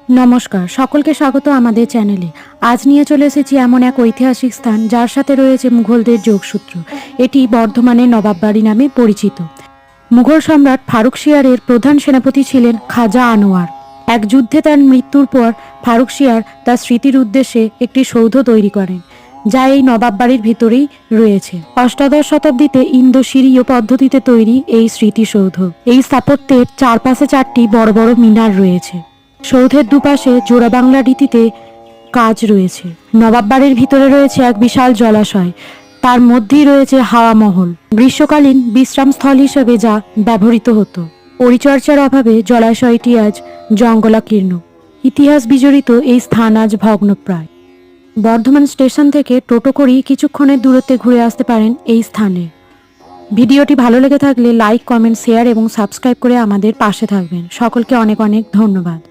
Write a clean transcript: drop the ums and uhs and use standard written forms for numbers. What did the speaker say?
নমস্কার, সকলকে স্বাগত আমাদের চ্যানেলে। আজ নিয়ে চলে এসেছি এমন এক ঐতিহাসিক স্থান যার সাথে রয়েছে মুঘলদের যোগসূত্র। এটি বর্ধমানের নবাববাড়ি নামে পরিচিত। মুঘল সম্রাট ফারুকশিয়ারের প্রধান সেনাপতি ছিলেন খাজা আনোয়ার। এক যুদ্ধে তার মৃত্যুর পর ফারুকশিয়ার তার স্মৃতির উদ্দেশ্যে একটি সৌধ তৈরি করেন, যা এই নবাববাড়ির ভিতরেই রয়েছে। অষ্টাদশ শতাব্দীতে ইন্দো সিরীয় পদ্ধতিতে তৈরি এই স্মৃতিসৌধ। এই স্থাপত্যের চারপাশে চারটি বড় বড় মিনার রয়েছে। সৌধের দুপাশে জোড়া বাংলা রীতিতে কাজ রয়েছে। নবাববাড়ির ভিতরে রয়েছে এক বিশাল জলাশয়, তার মধ্যেই রয়েছে হাওয়া মহল, গ্রীষ্মকালীন বিশ্রামস্থল হিসেবে যা ব্যবহৃত হতো। পরিচর্যার অভাবে জলাশয়টি আজ জঙ্গলাকীর্ণ। ইতিহাস বিজড়িত এই স্থান আজ ভগ্নপ্রায়। বর্ধমান স্টেশন থেকে টোটো করেই কিছুক্ষণের দূরত্বে ঘুরে আসতে পারেন এই স্থানে। ভিডিওটি ভালো লেগে থাকলে লাইক, কমেন্ট, শেয়ার এবং সাবস্ক্রাইব করে আমাদের পাশে থাকবেন। সকলকে অনেক অনেক ধন্যবাদ।